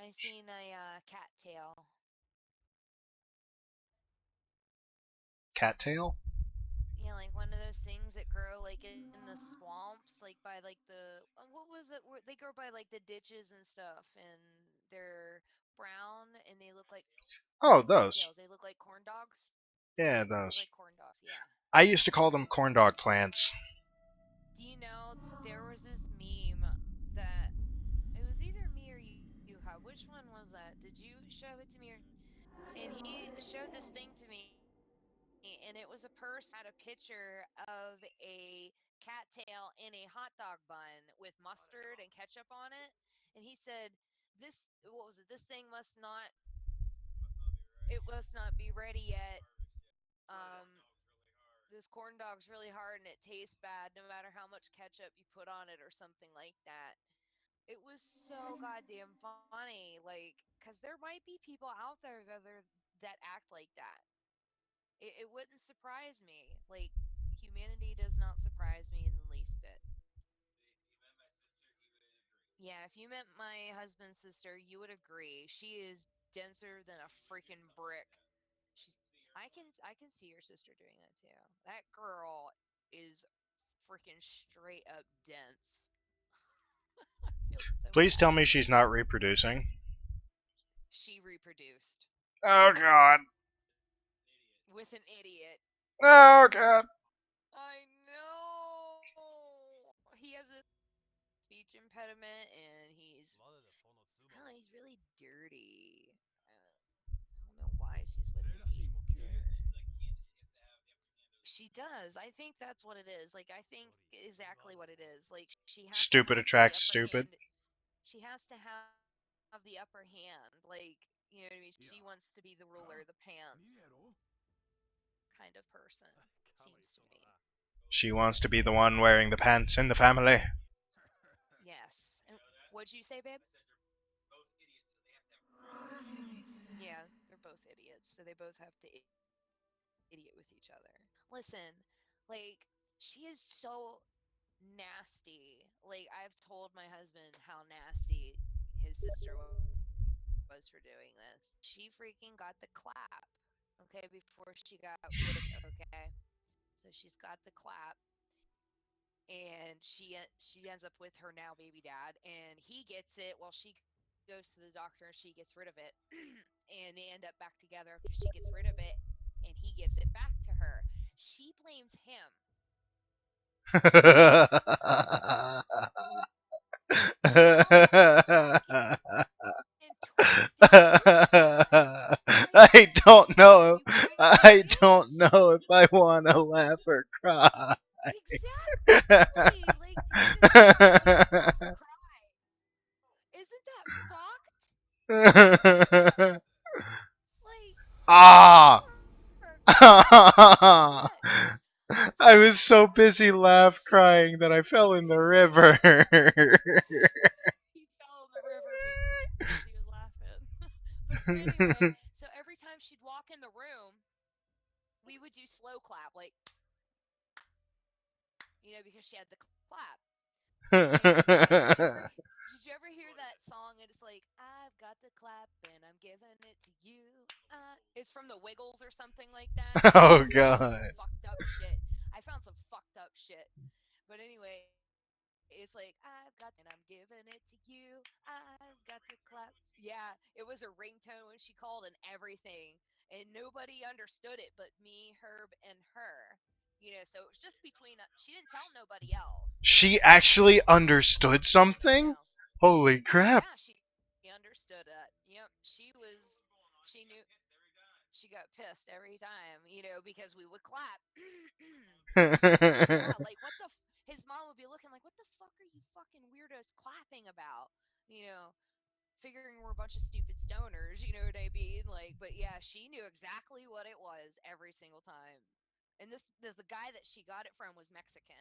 I seen a cattail. Cattail? Yeah, like one of those things that grow like in the swamps, like by like the what was it? They grow by like the ditches and stuff, and they're brown and they look like Oh, cattails. those. They look like corn dogs. Yeah, They look like those. corn dogs. Yeah. I used to call them corn dog plants. Do you know there was this meme that it was either me or you? Which one was that? Did you show it to me? And he showed this thing to me, and it was a person that had a picture of a cattail in a hot dog bun with mustard and ketchup on it. And he said, "This what was it? This thing must not be ready yet. This corn dog's really hard and it tastes bad no matter how much ketchup you put on it or something like that." It was so goddamn funny, like, because there might be people out there that act like that. It wouldn't surprise me. Like, humanity does not surprise me in the least bit. Yeah, if you met my husband's sister, you would agree. She is denser than a freaking brick. She's I can see your sister doing that too. That girl is freaking straight up dense. I feel so Please bad tell me for she's her. not reproducing. She reproduced Oh god. with an idiot. Oh god. I know. He has a speech impediment and I don't know, he's really dirty. I don't know why she's with him being there. She does. I think that's what it is. Like, I think exactly what it is. Like, she has to have Stupid the attracts upper hand. stupid. She has to have the upper hand. Like, you know what I mean? She wants to be the ruler, the pants kind of person, seems to me. She wants to be the one wearing the pants in the family. Yes. And what'd you say, babe? Yeah, they're both idiots, so they both have to idiot with each other. Listen, like, she is so nasty. Like, I've told my husband how nasty his sister was for doing this. She freaking got the clap, okay, before she got with, okay? So she's got the clap, and she ends up with her now baby dad, and he gets it while she goes to the doctor and she gets rid of it. And they end up back together after she gets rid of it, and he gives it back to her. She blames him and twisted reasoning. Like, I don't are know. you going to I don't change? know if I want to laugh or cry. Exactly. Like, this is making me want to cry. Isn't that fucked? Like, Ah! fuck. Like, what? I was so busy laugh crying that I fell in the river. He fell in the river because he was laughing. But anyway, so every time she'd walk in the room, we would do slow clap, like, because she had the clap. And did you ever hear that song? And it's like, I've got the clap and I'm giving it to you. It's from the Wiggles or something like that. Oh I found some god. fucked up shit. I found some fucked up shit. But anyway, it's like, I've got the clap and I'm giving it to you. I've got the clap. Yeah, it was a ringtone when she called and everything. And nobody understood it but me, Herb, and her. So it was just between us. She didn't tell nobody else. It was She just between actually us. understood something? Holy crap. Yeah, she understood it. Yep, she knew, she got pissed every time, because we would clap. Yeah, like what the his mom would be looking like, what the fuck are you fucking weirdos clapping about? Figuring we're a bunch of stupid stoners, you know what I mean? Like, but yeah, she knew exactly what it was every single time. And the guy that she got it from was Mexican.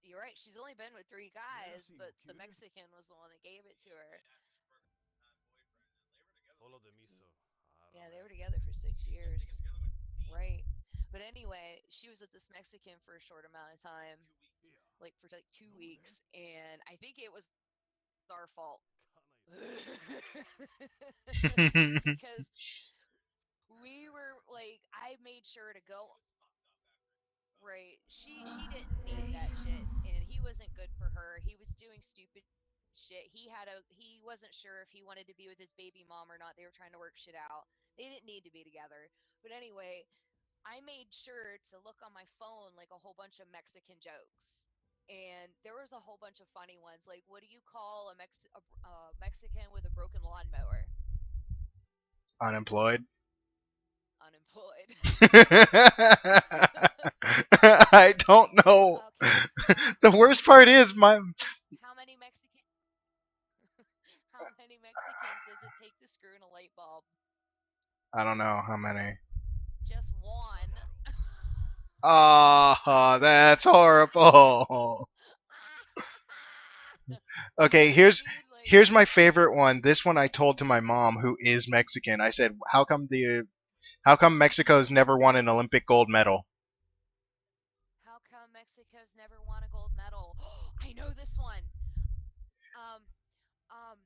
You're right. She's only been with three guys, but the Mexican was the one that gave it to her. Yeah, they were together for 6 years. Right. But anyway, she was with this Mexican for a short amount of time, like for like 2 weeks, and I think it was all our fault. Because we were like, I made sure to go right. She didn't need that shit, and he wasn't good for her. He was doing stupid shit. He wasn't sure if he wanted to be with his baby mom or not. They were trying to work shit out. They didn't need to be together. But anyway, I made sure to look on my phone like a whole bunch of Mexican jokes. And there was a whole bunch of funny ones. Like, what do you call a Mexican with a broken lawnmower? Unemployed. Unemployed. I don't know. Okay. The worst part is my. How many Mexican how many Mexicans does it take to screw in a light bulb? I don't know how many. Just one. Ah, that's horrible. Okay, I mean, like, here's my favorite one. This one I told to my mom, who is Mexican. I said, how come Mexico's never won an Olympic gold medal? how come Mexico's never won a gold medal? I know this one. Um, um,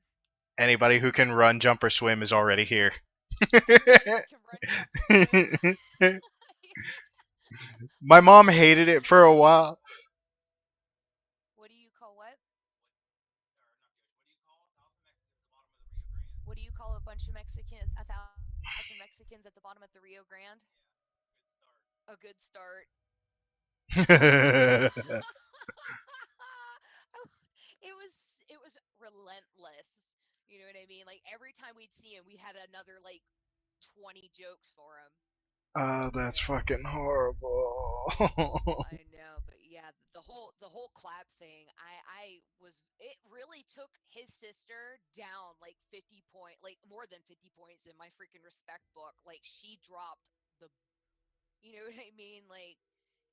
Anybody who can run, jump, or swim is already here. anybody who can run, jump, or swim. My mom hated it for a while. What do you call what? What do you call a bunch of Mexicans, 1,000 Mexicans at the bottom of the Rio Grande? A good start. it was it was relentless. You know what I mean? Like every time we'd see him, we had another like 20 jokes for him. Oh, You that's know. fucking horrible. I know, but yeah, the whole clap thing. I was it really took his sister down like 50 more than 50 points in my freaking respect book. Like she dropped the, you know what I mean? Like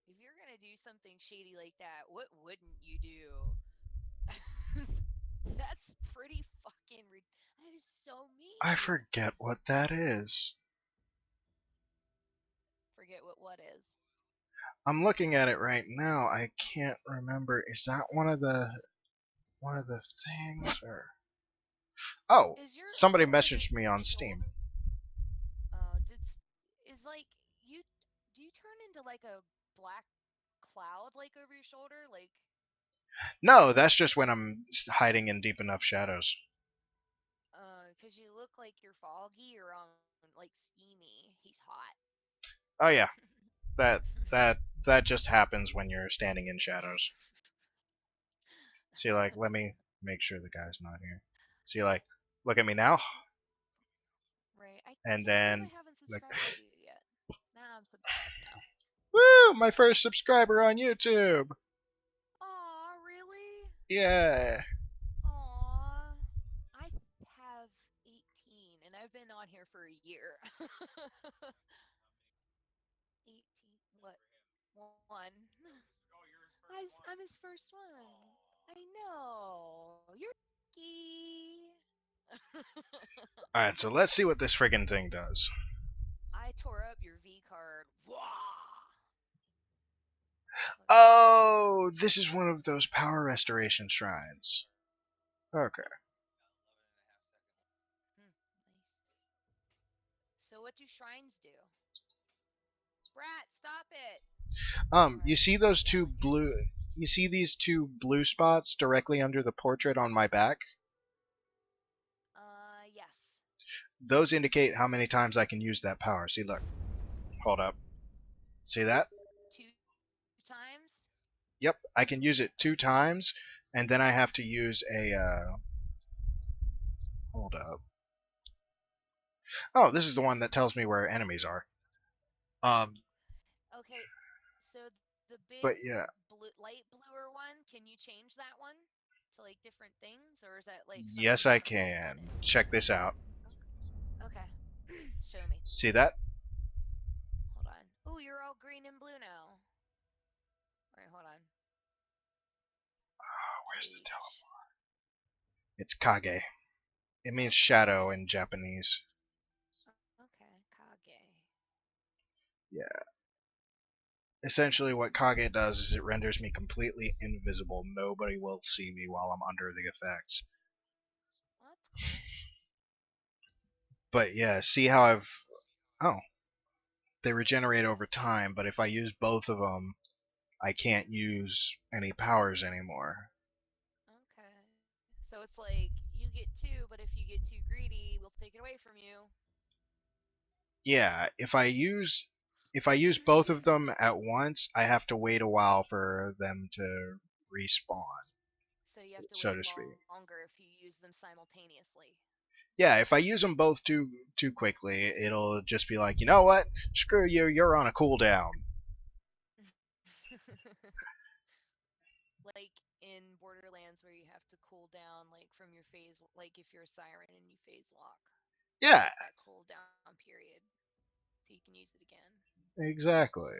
if you're gonna do something shady like that, what wouldn't you do? That's pretty fucking. That is so I mean. forget what that is. Forget what is. I'm looking at it right now. I can't remember. Is that one of the things or oh, Is your somebody over the messaged me on shoulder? Steam. Is like you do you turn into like a black cloud like over your shoulder like No, that's just when I'm hiding in deep enough shadows. cuz you look like you're foggy or on like steamy. He's hot. Oh yeah, that that that just happens when you're standing in shadows. See, like, let me make sure the guy's not here. See, like, look at me now, Right. I and can't believe then I haven't like, subscribed to you yet. Now I'm subscribed now. woo, my first subscriber on YouTube. Aw, really? Yeah. Aw. I have 18 and I've been on here for a year. 18. What? One. I'm his first one. I know. You're lucky. All right, so let's see what this friggin' thing does. I tore up your V card. Wah! Let me see. Oh, this is one of those power restoration shrines. Okay. Nice. So what do shrines do? Brat, stop it! You Alright, see stop those two yelling at blue? me. You see these two blue spots directly under the portrait on my back? Yes. Those indicate how many times I can use that power. See, look. Hold up. See that? 2 times? Yep, I can use it 2 times, and then I have to use a. Hold up. Oh, this is the one that tells me where enemies are. Um, Okay, so the big but yeah. blue, light bluer one, can you change that one to like different things, or is that like Yes, something I permanent? can. Check this out. Okay, show me. See that? Hold on. Oh, you're all green and blue now. All right, hold on. Oh, where's the tell? Page. It's Kage. It means shadow in Japanese. Okay, Kage. Yeah. Essentially, what Kage does is it renders me completely invisible. Nobody will see me while I'm under the effects. But yeah, see how I've oh, they regenerate over time, but if I use both of them, I can't use any powers anymore. Okay. So it's like you get two, but if you get too greedy, we'll take it away from you. Yeah, if I use both of them at once, I have to wait a while for them to respawn, So you have to so wait to speak. longer if you use them simultaneously. Yeah, if I use them both too quickly, it'll just be like, you know what? Screw you, you're on a cooldown. Like in Borderlands where you have to cool down like from your phase like if you're a siren and you phase lock. Yeah, Like that cooldown period so you can use it again. exactly.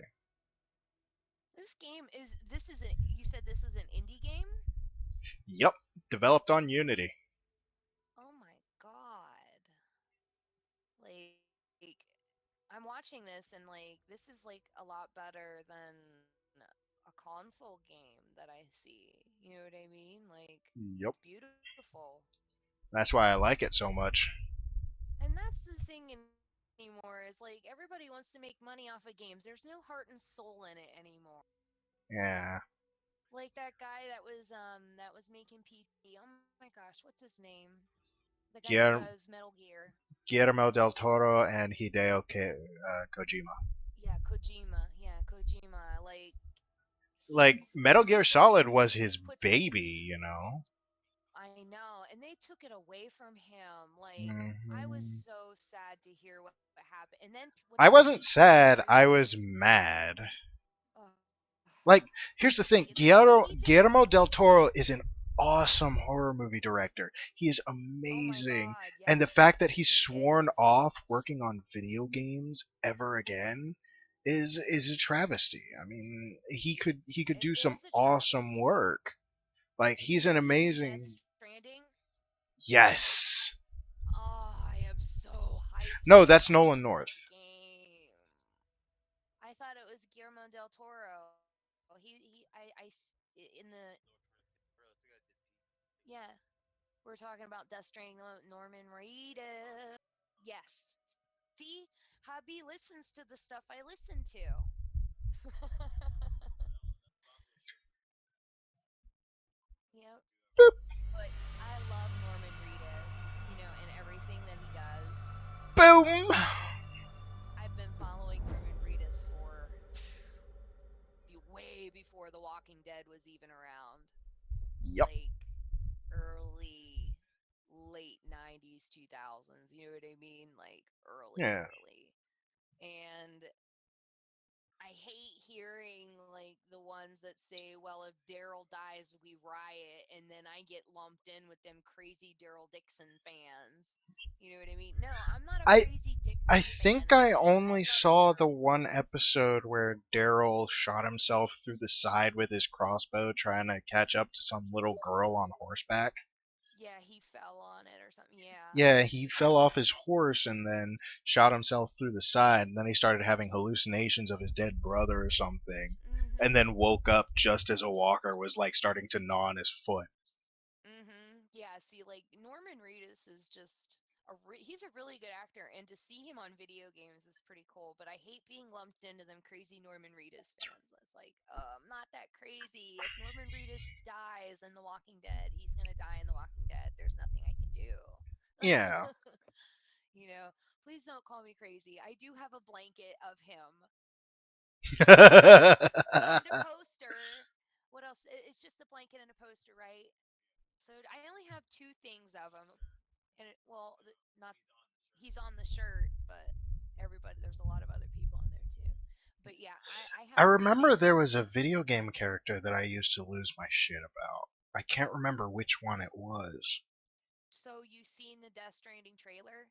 This is a you said this is an indie game? Yep, developed on Unity. Oh my god. Like I'm watching this and like this is like a lot better than a console game that I see. You know what I mean? Like Yep, it's beautiful. that's why I like it so much. And that's the thing anymore is like everybody wants to make money off of games. There's no heart and soul in it anymore. Yeah, Like that guy that was making PT. Oh my gosh, what's his name? The guy who Guillermo, does Metal Gear. Guillermo del Toro and Hideo Kojima. Yeah, Kojima. Yeah, Kojima. Like Like he's Metal Gear Solid was he his puts baby, you know. I know, and they took it away from him. Like I was Hmm. so sad to hear what happened. And then when the I wasn't PT sad. started, I was mad. ugh, Like, here's the thing: like he did. Guillermo del Toro is an awesome horror movie director. He is Oh my amazing, god, and the yes, fact that he's he sworn is. off working on video games ever again is a travesty. I mean, he could It do some is a awesome travesty. work. Like, he's Have an you seen Death amazing. Stranding? Yes. Oh, I am so hyped No, for that's that Nolan North. game. I thought it was Guillermo del Toro. In the yeah, we're talking about Death Stranding. Norman Reedus. Yes. See, hubby listens to the stuff I listen to. Yep. But I love Norman Reedus, you know, and everything that he does. Boom. I've been following Norman Reedus for way before The Walking Dead was even around. Yep. Like early late 90s 2000s, you know what I mean? Like Yeah. early. And I hate hearing like the ones that say, well, if Daryl dies, we riot, and then I get lumped in with them crazy Daryl Dixon fans. You know what I mean? No, I'm not a I crazy I Dixon fan. think I He only has saw other. the one episode where Daryl shot himself through the side with his crossbow trying to catch up to some little girl on horseback. Yeah, he fell on it or something. Yeah. Yeah, he fell off his horse and then shot himself through the side, and then he started having hallucinations of his dead brother or something, and Mhm. then woke up just as a walker was like starting to gnaw on his foot. Yeah, see, like Norman Reedus is just he's a really good actor, and to see him on video games is pretty cool. But I hate being lumped into them crazy Norman Reedus fans. It's like, I'm not that crazy. If Norman Reedus dies in The Walking Dead, he's gonna die in The Walking Dead. There's nothing I can do. Yeah. You know, please don't call me crazy. I do have a blanket of him and a poster. What else? It's just a blanket and a poster, right? So I only have two things of him, and not he's on the shirt, but everybody there's a lot of other people on there too. But yeah, I I have three remember things there of was him. a video game character that I used to lose my shit about. I can't remember which one it was. So you seen the Death Stranding trailer?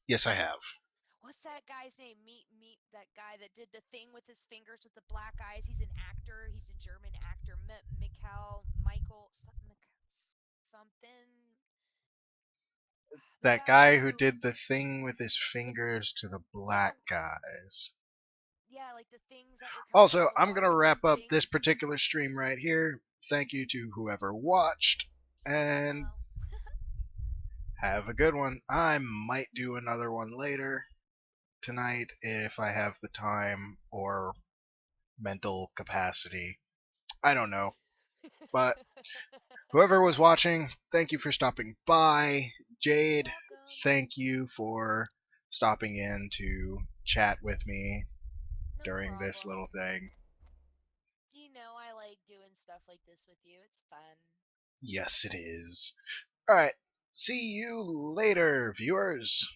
Yes, I have. What's that guy's name? Meet that guy that did the thing with his fingers with the black eyes. He's an actor. He's a German actor. Michael something. The That guy guy who who did the thing with his the fingers to the yeah black guys. yeah like the things that were coming out Also, of the I'm going to water, them wrap up things. this particular stream right here. Thank you to whoever watched, and Hello. Have a good one. I might do another one later tonight if I have the time or mental capacity. I don't know. But whoever was watching, thank you for stopping by. You're Jade, welcome. thank you for stopping in to chat with me No during this problem. little thing. You know I like doing stuff like this with you. It's fun. Yes, it is. Alright, see you later, viewers.